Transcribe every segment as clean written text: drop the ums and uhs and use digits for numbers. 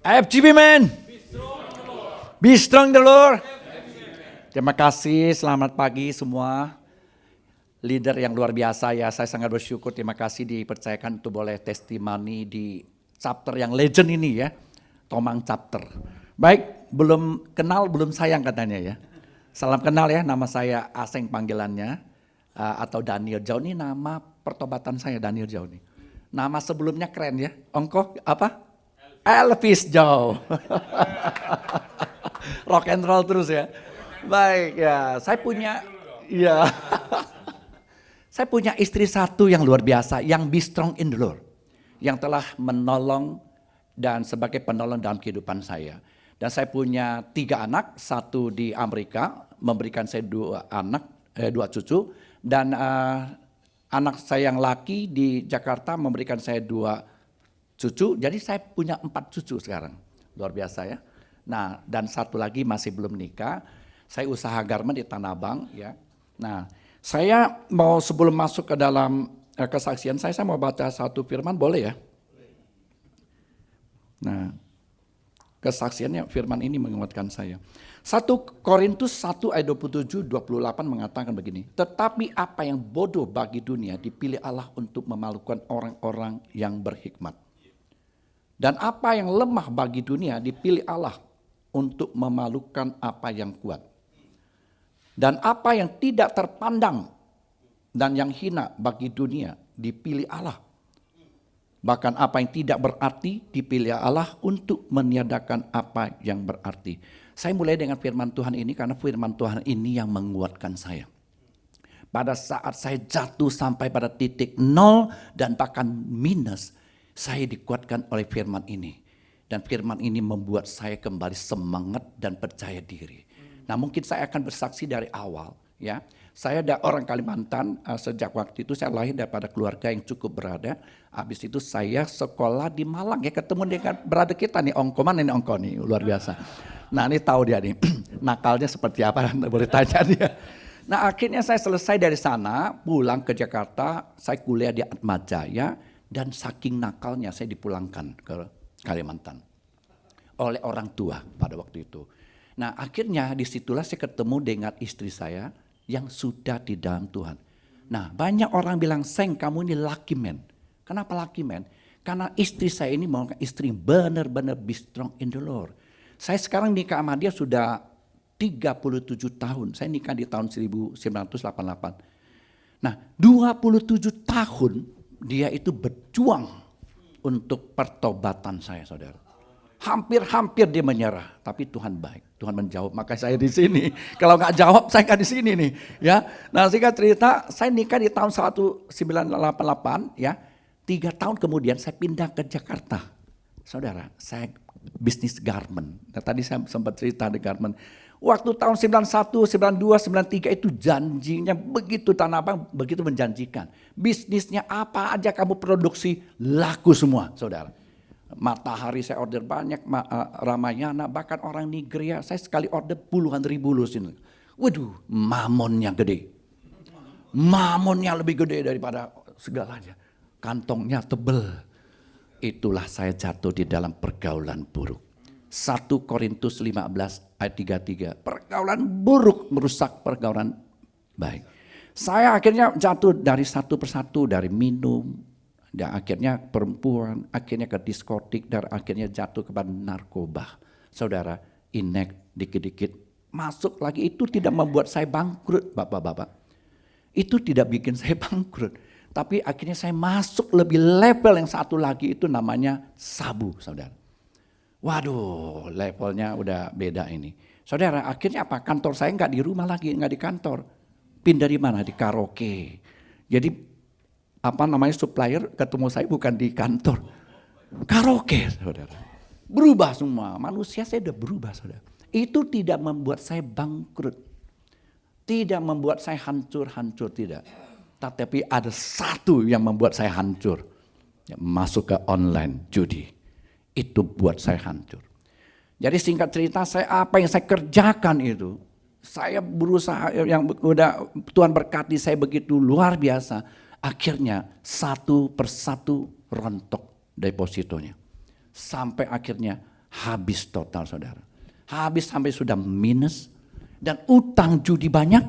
FGB man. Be strong in the Lord. Terima kasih, selamat pagi semua. Leader yang luar biasa ya, saya sangat bersyukur, terima kasih dipercayakan untuk boleh testimoni di chapter yang legend ini ya. Tomang chapter. Baik, belum kenal, belum sayang katanya ya. Salam kenal ya, nama saya Aseng panggilannya. Atau Daniel Jau, ini nama pertobatan saya Daniel Jau nih. Nama sebelumnya keren ya, Ongko apa? Elvis Jau. Rock and roll terus ya. Baik ya, saya punya ya. Saya punya istri satu yang luar biasa, yang be strong in the Lord. Yang telah menolong dan sebagai penolong dalam kehidupan saya. Dan saya punya 3 anak, satu di Amerika, memberikan saya 2 cucu. Dan anak saya yang laki di Jakarta memberikan saya 2 cucu, jadi saya punya 4 cucu sekarang, luar biasa ya. Nah, dan satu lagi masih belum nikah, saya usaha garment di Tanah Abang ya. Nah, saya mau sebelum masuk ke dalam kesaksian saya mau baca satu firman, boleh ya? Nah, kesaksiannya firman ini menguatkan saya. 1 Korintus 1 ayat 27-28 mengatakan begini, tetapi apa yang bodoh bagi dunia dipilih Allah untuk memalukan orang-orang yang berhikmat. Dan apa yang lemah bagi dunia dipilih Allah untuk memalukan apa yang kuat. Dan apa yang tidak terpandang dan yang hina bagi dunia dipilih Allah. Bahkan apa yang tidak berarti dipilih Allah untuk meniadakan apa yang berarti. Saya mulai dengan firman Tuhan ini karena firman Tuhan ini yang menguatkan saya. Pada saat saya jatuh sampai pada titik 0 dan bahkan minus, saya dikuatkan oleh firman ini. Dan firman ini membuat saya kembali semangat dan percaya diri. Nah, mungkin saya akan bersaksi dari awal ya. Saya ada orang Kalimantan, sejak waktu itu saya lahir daripada keluarga yang cukup berada. Habis itu saya sekolah di Malang ya, ketemu dengan brother kita nih, Ongko, mana nih Ongko nih, luar biasa. Nah, ini tahu dia nih, nakalnya seperti apa, boleh tanya dia. Nah, akhirnya saya selesai dari sana, pulang ke Jakarta, saya kuliah di Atmajaya. Dan saking nakalnya saya dipulangkan ke Kalimantan oleh orang tua pada waktu itu. Nah, akhirnya disitulah saya ketemu dengan istri saya yang sudah di dalam Tuhan. Nah, banyak orang bilang, Seng, kamu ini lucky man. Kenapa lucky man? Karena istri saya ini mau istri benar-benar be strong in the Lord. Saya sekarang nikah sama dia sudah 37 tahun. Saya nikah di tahun 1988. Nah, 27 tahun dia itu berjuang untuk pertobatan saya, saudara. Hampir-hampir dia menyerah, tapi Tuhan baik, Tuhan menjawab. Maka saya di sini. Kalau nggak jawab, saya nggak di sini nih, ya. Nah, singkat cerita, saya nikah di tahun 1988, ya. 3 tahun kemudian saya pindah ke Jakarta, saudara. Saya bisnis garment. Nah, tadi saya sempat cerita di garment. Waktu tahun 91, 92, 93 itu janjinya begitu Tanah Abang, begitu menjanjikan. Bisnisnya apa aja kamu produksi, laku semua, saudara. Matahari saya order banyak, Ramayana, bahkan orang Nigeria, saya sekali order puluhan ribu lusin. Waduh, mamonnya gede. Mamonnya lebih gede daripada segalanya. Kantongnya tebel. Itulah saya jatuh di dalam pergaulan buruk. 1 Korintus 15 ayat 33. Pergaulan buruk merusak pergaulan baik. Saya akhirnya jatuh dari satu persatu, dari minum, dan akhirnya perempuan, akhirnya ke diskotik, dan akhirnya jatuh kepada narkoba. Saudara, inek dikit-dikit masuk lagi, itu tidak membuat saya bangkrut, bapak-bapak. Itu tidak bikin saya bangkrut. Tapi akhirnya saya masuk lebih level yang satu lagi, itu namanya sabu, saudara. Waduh, levelnya udah beda ini. Saudara, akhirnya apa? Kantor saya nggak di rumah lagi, nggak di kantor. Pindah di mana? Di karaoke. Jadi apa namanya, supplier ketemu saya bukan di kantor. Karaoke, saudara. Berubah semua, manusia saya udah berubah, saudara. Itu tidak membuat saya bangkrut. Tidak membuat saya hancur-hancur, tidak. Tetapi ada satu yang membuat saya hancur. Masuk ke online judi. Itu buat saya hancur. Jadi singkat cerita, apa yang saya kerjakan itu, saya berusaha, yang udah Tuhan berkati saya begitu luar biasa. Akhirnya satu persatu rontok depositonya. Sampai akhirnya Habis total saudara. Habis sampai sudah minus. Dan utang judi banyak,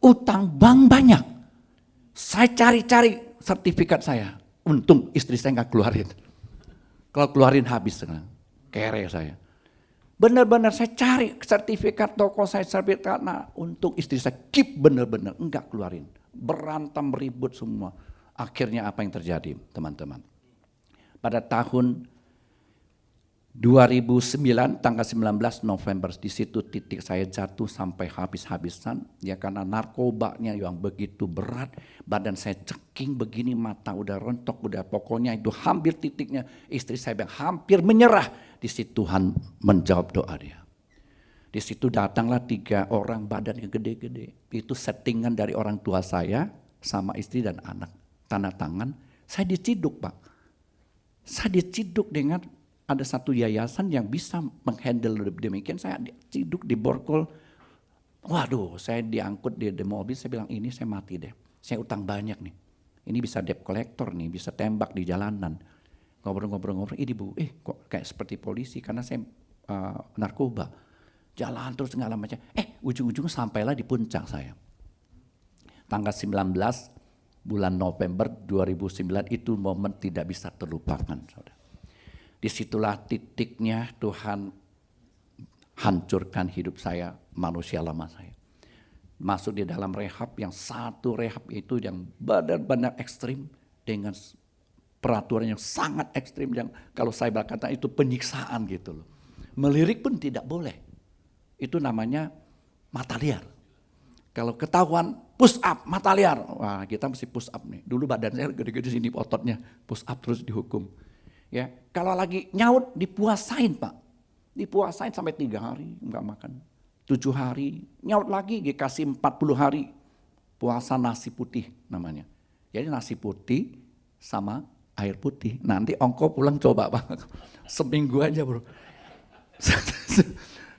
utang bank banyak. Saya cari-cari sertifikat saya. Untung istri saya nggak keluarin. Kalau keluarin habis sekarang. Kere saya. Benar-benar saya cari sertifikat toko saya, sertifikat. Nah, untuk istri saya keep benar-benar. Enggak keluarin. Berantem, ribut semua. Akhirnya apa yang terjadi teman-teman. Pada tahun 2009 tanggal 19 November, di situ titik saya jatuh sampai habis-habisan ya, karena narkobanya yang begitu berat, badan saya ceking begini, mata udah rontok, udah pokoknya itu hampir titiknya. Istri saya bilang hampir menyerah. Di situ Tuhan menjawab doa dia. Di situ datanglah 3 orang badannya gede-gede. Itu settingan dari orang tua saya sama istri dan anak. Tanda tangan, saya diciduk Pak. Saya diciduk dengan ada satu yayasan yang bisa menghandle demikian, saya diciduk di borgol. Waduh, saya diangkut di mobil, saya bilang ini saya mati deh. Saya utang banyak nih. Ini bisa debt collector nih, bisa tembak di jalanan. Ngobrol-ngobrol, ini Bu, kok kayak seperti polisi karena saya narkoba. Jalan terus segala macam. Ujung-ujung sampailah di puncak saya. Tanggal 19 bulan November 2009 itu momen tidak bisa terlupakan, saudara. Disitulah titiknya Tuhan hancurkan hidup saya, manusia lama saya. Masuk di dalam rehab, yang satu rehab itu yang benar-benar ekstrim dengan peraturan yang sangat ekstrim, yang kalau saya berkata itu penyiksaan gitu loh. Melirik pun tidak boleh. Itu namanya mata liar. Kalau ketahuan push up, mata liar. Wah, kita mesti push up nih. Dulu badan saya gede-gede sini ototnya, push up terus dihukum. Ya, kalau lagi nyaut dipuasain Pak. Dipuasain sampai 3 hari enggak makan. 7 hari, nyaut lagi dikasih 40 hari. Puasa nasi putih namanya. Jadi nasi putih sama air putih. Nanti ongko pulang coba Pak. Seminggu aja Bro.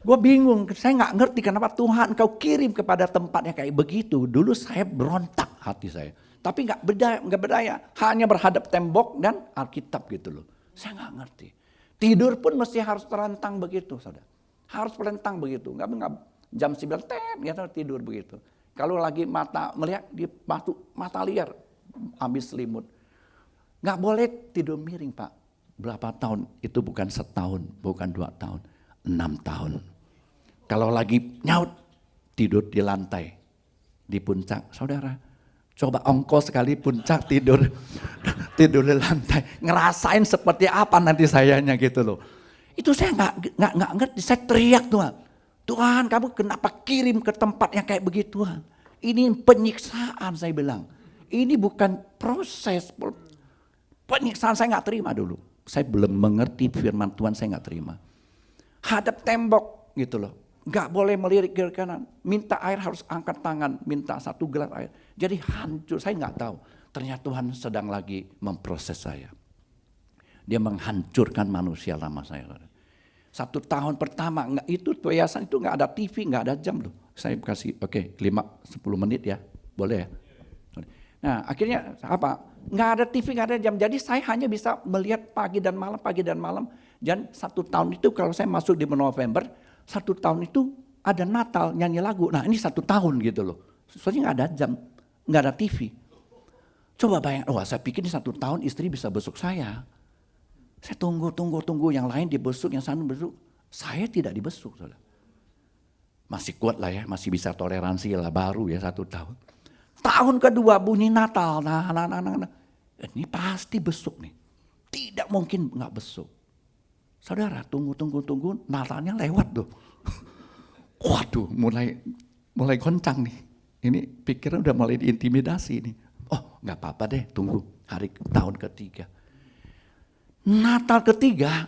Gue bingung, saya nggak ngerti kenapa Tuhan kau kirim kepada tempatnya kayak begitu. Dulu saya berontak hati saya. Tapi nggak berdaya, hanya berhadap tembok dan Alkitab gitu loh. Saya nggak ngerti. Tidur pun mesti harus terentang begitu, saudara. Harus terentang begitu. Nggak jam 9 ya tidur begitu. Kalau lagi mata melihat di mata liar, ambil selimut. Nggak boleh tidur miring Pak. Berapa tahun? Itu bukan setahun, bukan 2 tahun, 6 tahun. Kalau lagi nyaut, tidur di lantai, di puncak, saudara. Coba ongkos sekali puncak tidur di lantai, ngerasain seperti apa nanti sayanya gitu loh. Itu saya nggak ngerti, saya teriak Tuhan kamu kenapa kirim ke tempat yang kayak begituan? Ini penyiksaan saya bilang. Ini bukan proses penyiksaan, saya nggak terima dulu. Saya belum mengerti firman Tuhan, saya nggak terima. Hadap tembok gitu loh. Nggak boleh melirik kiri kanan, minta air harus angkat tangan, minta 1 gelas air. Jadi hancur, saya nggak tahu. Ternyata Tuhan sedang lagi memproses saya. Dia menghancurkan manusia lama saya. 1 tahun pertama, itu yayasan itu nggak ada TV, nggak ada jam loh. Saya kasih, 5-10 menit ya, boleh ya. Nah akhirnya apa? Nggak ada TV, nggak ada jam. Jadi saya hanya bisa melihat pagi dan malam. Dan 1 tahun itu kalau saya masuk di November, 1 tahun itu ada Natal nyanyi lagu. Nah ini 1 tahun gitu loh. Soalnya nggak ada jam, nggak ada TV. Coba bayangkan, saya pikir ini 1 tahun istri bisa besuk saya. Saya tunggu yang lain dibesuk, yang sana besuk. Saya tidak dibesuk. Saudara. Masih kuat lah ya, masih bisa toleransi lah, baru ya 1 tahun. Tahun kedua bunyi Natal, nah. Ini pasti besuk nih. Tidak mungkin nggak besuk. Saudara, tunggu, Natalnya lewat tuh. Waduh, mulai goncang nih. Ini pikiran udah mulai diintimidasi nih. Oh, nggak apa-apa deh, tunggu tahun ketiga. Natal ketiga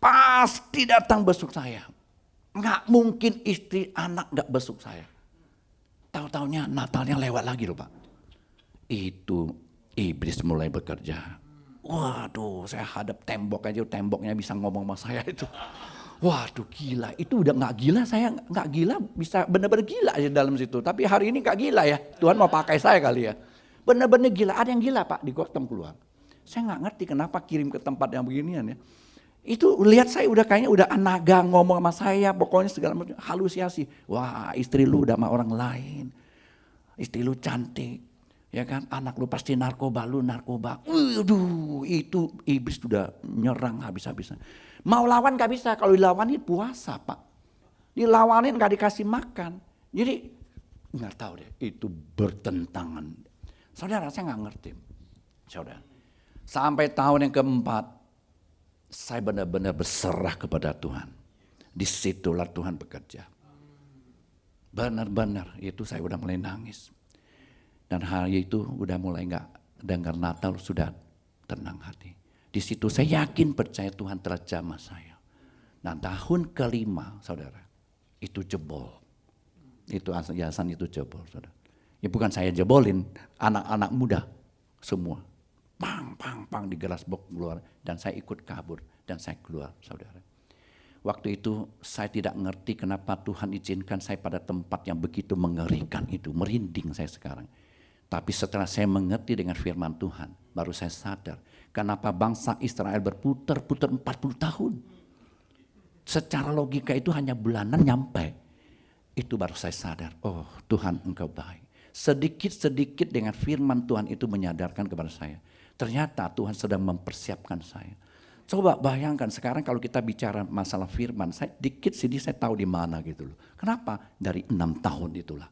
pasti datang besuk saya. Nggak mungkin istri anak nggak besuk saya. Tahu-taunya Natalnya lewat lagi loh Pak. Itu iblis mulai bekerja. Waduh, saya hadap tembok aja, temboknya bisa ngomong sama saya itu. Waduh gila, itu udah nggak gila, saya nggak gila, bisa benar-benar gila aja dalam situ. Tapi hari ini nggak gila ya, Tuhan mau pakai saya kali ya. Benar-benar gila, ada yang gila Pak di Gostom keluar. Saya nggak ngerti kenapa kirim ke tempat yang beginian ya. Itu lihat saya udah kayaknya udah naga ngomong sama saya, pokoknya segala macam halusinasi. Wah, istri lu udah sama orang lain. Istri lu cantik, ya kan? Anak lu pasti narkoba, lu narkoba. Waduh, itu iblis sudah nyerang habis-habisan. Mau lawan gak bisa, kalau dilawanin puasa Pak. Dilawanin gak dikasih makan. Jadi nggak tahu deh, itu bertentangan. Saudara, saya nggak ngerti. Saudara, sampai tahun yang keempat, saya benar-benar berserah kepada Tuhan. Disitulah Tuhan bekerja. Benar-benar itu saya udah mulai nangis. Dan hari itu udah mulai nggak dengar Natal, sudah tenang hati. Di situ saya yakin percaya Tuhan telah jamah saya. Nah tahun kelima saudara, itu jebol. Itu yayasan itu jebol saudara. Ya bukan saya jebolin, anak-anak muda semua. Pang, pang, pang di gelas box keluar dan saya ikut kabur dan saya keluar saudara. Waktu itu saya tidak ngerti kenapa Tuhan izinkan saya pada tempat yang begitu mengerikan itu, merinding saya sekarang. Tapi setelah saya mengerti dengan firman Tuhan, baru saya sadar kenapa bangsa Israel berputar-putar 40 tahun. Secara logika itu hanya bulanan nyampe. Itu baru saya sadar, oh Tuhan engkau baik. Sedikit-sedikit dengan firman Tuhan itu menyadarkan kepada saya. Ternyata Tuhan sedang mempersiapkan saya. Coba bayangkan sekarang kalau kita bicara masalah firman, saya dikit sini saya tahu di mana gitu loh. Kenapa? Dari 6 tahun itulah.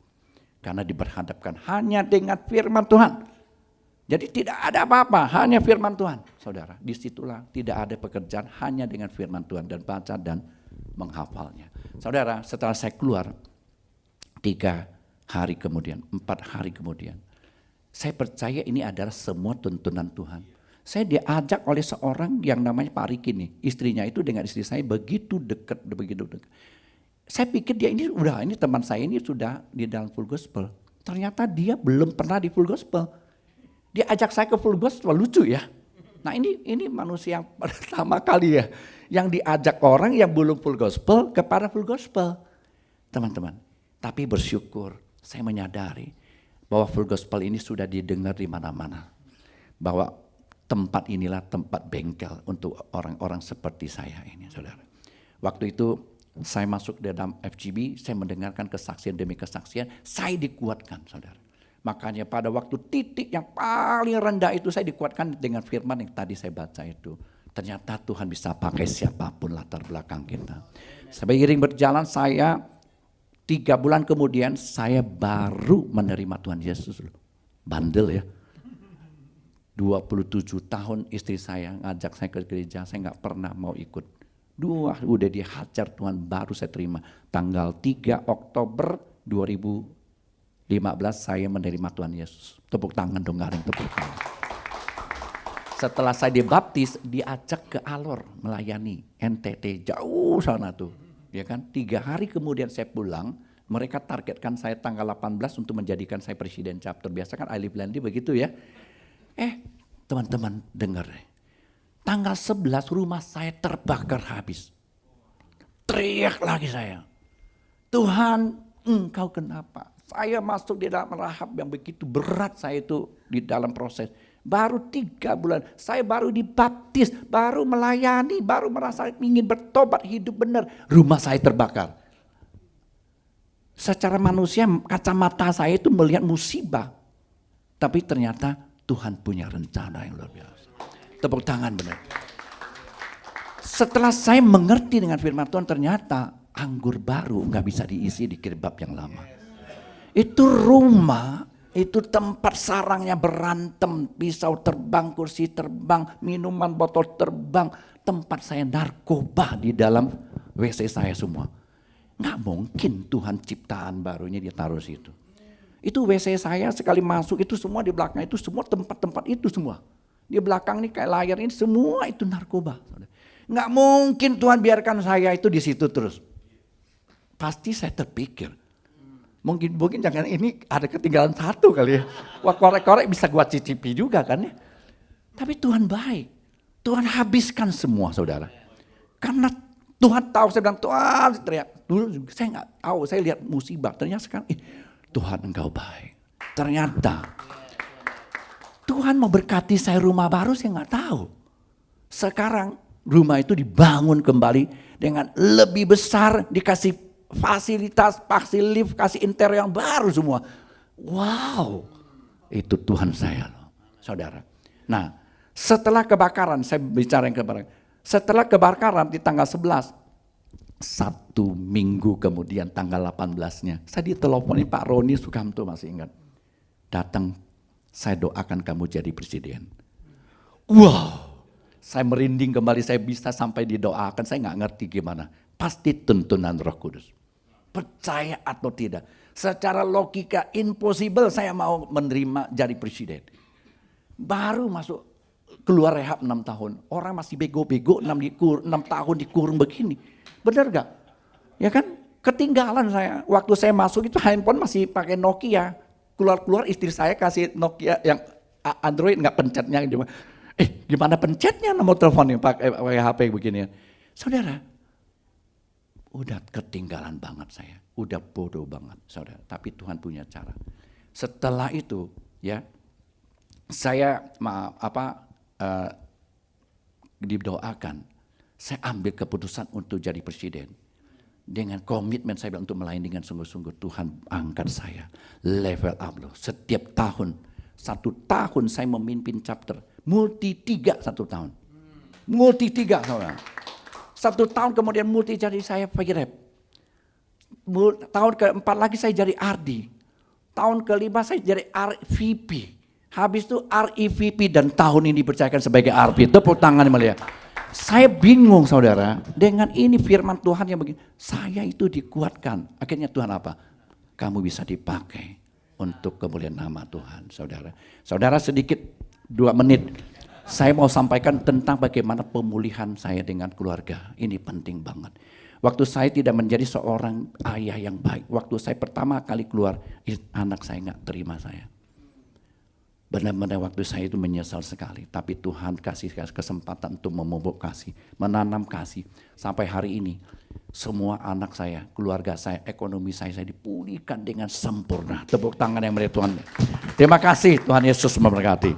Karena diberhadapkan hanya dengan firman Tuhan. Jadi tidak ada apa-apa, hanya firman Tuhan. Saudara, disitulah tidak ada pekerjaan, hanya dengan firman Tuhan dan baca dan menghafalnya. Saudara, setelah saya keluar 3 hari kemudian, 4 hari kemudian, saya percaya ini adalah semua tuntunan Tuhan. Saya diajak oleh seorang yang namanya Pak Riki nih. Istrinya itu dengan istri saya begitu dekat, begitu dekat. Saya pikir dia ini teman saya ini sudah di dalam full gospel. Ternyata dia belum pernah di full gospel. Dia ajak saya ke full gospel, lucu ya. Nah ini manusia yang pertama kali ya. Yang diajak orang yang belum full gospel kepada full gospel. Teman-teman, tapi bersyukur saya menyadari bahwa full gospel ini sudah didengar di mana-mana. Bahwa tempat inilah tempat bengkel untuk orang-orang seperti saya ini, saudara. Waktu itu saya masuk dalam FGB, saya mendengarkan kesaksian demi kesaksian, saya dikuatkan, saudara. Makanya pada waktu titik yang paling rendah itu saya dikuatkan dengan firman yang tadi saya baca itu. Ternyata Tuhan bisa pakai siapapun latar belakang kita. Seiring berjalan saya 3 bulan kemudian saya baru menerima Tuhan Yesus. Bandel ya. 27 tahun istri saya ngajak saya ke gereja, saya gak pernah mau ikut. Udah dihajar Tuhan, baru saya terima. Tanggal 3 Oktober 2015 saya menerima Tuhan Yesus. Tepuk tangan dong, garing tepuk tangan. Setelah saya dibaptis, diajak ke Alor melayani NTT, jauh sana tuh. Ya kan, 3 hari kemudian saya pulang, mereka targetkan saya tanggal 18 untuk menjadikan saya presiden chapter. Biasa kan I Live Landy begitu ya. Teman-teman dengar deh. Tanggal 11 rumah saya terbakar habis. Teriak lagi saya. Tuhan, engkau kenapa? Saya masuk di dalam rahab yang begitu berat saya itu di dalam proses. Baru 3 bulan, saya baru dibaptis, baru melayani, baru merasa ingin bertobat hidup benar. Rumah saya terbakar. Secara manusia kacamata saya itu melihat musibah. Tapi ternyata Tuhan punya rencana yang luar biasa. Tepuk tangan benar. Setelah saya mengerti dengan firman Tuhan, ternyata anggur baru nggak bisa diisi di kirbab yang lama. Itu rumah, itu tempat sarangnya berantem, pisau terbang, kursi terbang, minuman botol terbang, tempat saya narkoba di dalam WC saya semua. Nggak mungkin Tuhan ciptaan barunya dia taruh situ. Itu WC saya sekali masuk itu semua di belakang itu semua tempat-tempat itu semua. Di belakang ini kayak layar ini semua itu narkoba. Nggak mungkin Tuhan biarkan saya itu di situ terus. Pasti saya terpikir. Mungkin jangan ini ada ketinggalan 1 kali ya. Wah korek-korek bisa gua cicipi juga kan ya. Tapi Tuhan baik. Tuhan habiskan semua saudara. Karena Tuhan tahu, saya bilang Tuhan teriak. Dulu saya nggak tahu, saya lihat musibah. Ternyata sekarang Tuhan engkau baik. Ternyata Tuhan mau berkati saya rumah baru, saya nggak tahu. Sekarang Rumah itu dibangun kembali dengan lebih besar, dikasih fasilitas, kasih lift, kasih interior yang baru semua. Wow, itu Tuhan saya loh, saudara. Nah, setelah kebakaran, saya bicara yang kebakaran. Setelah kebakaran di tanggal 11, 1 minggu kemudian tanggal 18-nya, saya diteleponin Pak Roni Sukamto, masih ingat. Datang, saya doakan kamu jadi presiden. Wow, saya merinding kembali, saya bisa sampai didoakan, saya nggak ngerti gimana. Pasti tuntunan Roh Kudus. Percaya atau tidak, secara logika impossible saya mau menerima jadi presiden. Baru masuk keluar rehab 6 tahun, orang masih bego-bego 6 tahun dikurung begini. Benar gak? Ya kan? Ketinggalan saya. Waktu saya masuk itu handphone masih pakai Nokia. Keluar-keluar istri saya kasih Nokia yang Android, nggak pencetnya. Gimana pencetnya nomor teleponnya pakai HP begini. Saudara, udah ketinggalan banget saya. Udah bodoh banget, saudara. Tapi Tuhan punya cara. Setelah itu, ya, saya didoakan. Saya ambil keputusan untuk jadi presiden. Dengan komitmen saya bilang untuk melayani dengan sungguh-sungguh. Tuhan angkat saya, level up loh. Setiap tahun, 1 tahun saya memimpin chapter. Multi 3 1 tahun. Multi 3 saudara. 1 tahun kemudian multi jadi saya VREP. Tahun keempat lagi saya jadi RD. Tahun kelima saya jadi RVP. Habis itu REVP dan tahun ini dipercayakan sebagai RP. Tepuk tangan melihat. Saya bingung saudara, dengan ini firman Tuhan yang begini, saya itu dikuatkan. Akhirnya Tuhan apa? Kamu bisa dipakai untuk kemuliaan nama Tuhan, saudara. Saudara sedikit 2 menit, saya mau sampaikan tentang bagaimana pemulihan saya dengan keluarga. Ini penting banget. Waktu saya tidak menjadi seorang ayah yang baik, waktu saya pertama kali keluar, anak saya nggak terima saya. Benar-benar waktu saya itu menyesal sekali. Tapi Tuhan kasih kesempatan untuk memupuk kasih, menanam kasih. Sampai hari ini semua anak saya, keluarga saya, ekonomi saya dipulihkan dengan sempurna. Tepuk tangan yang meriah Tuhan. Terima kasih, Tuhan Yesus memberkati.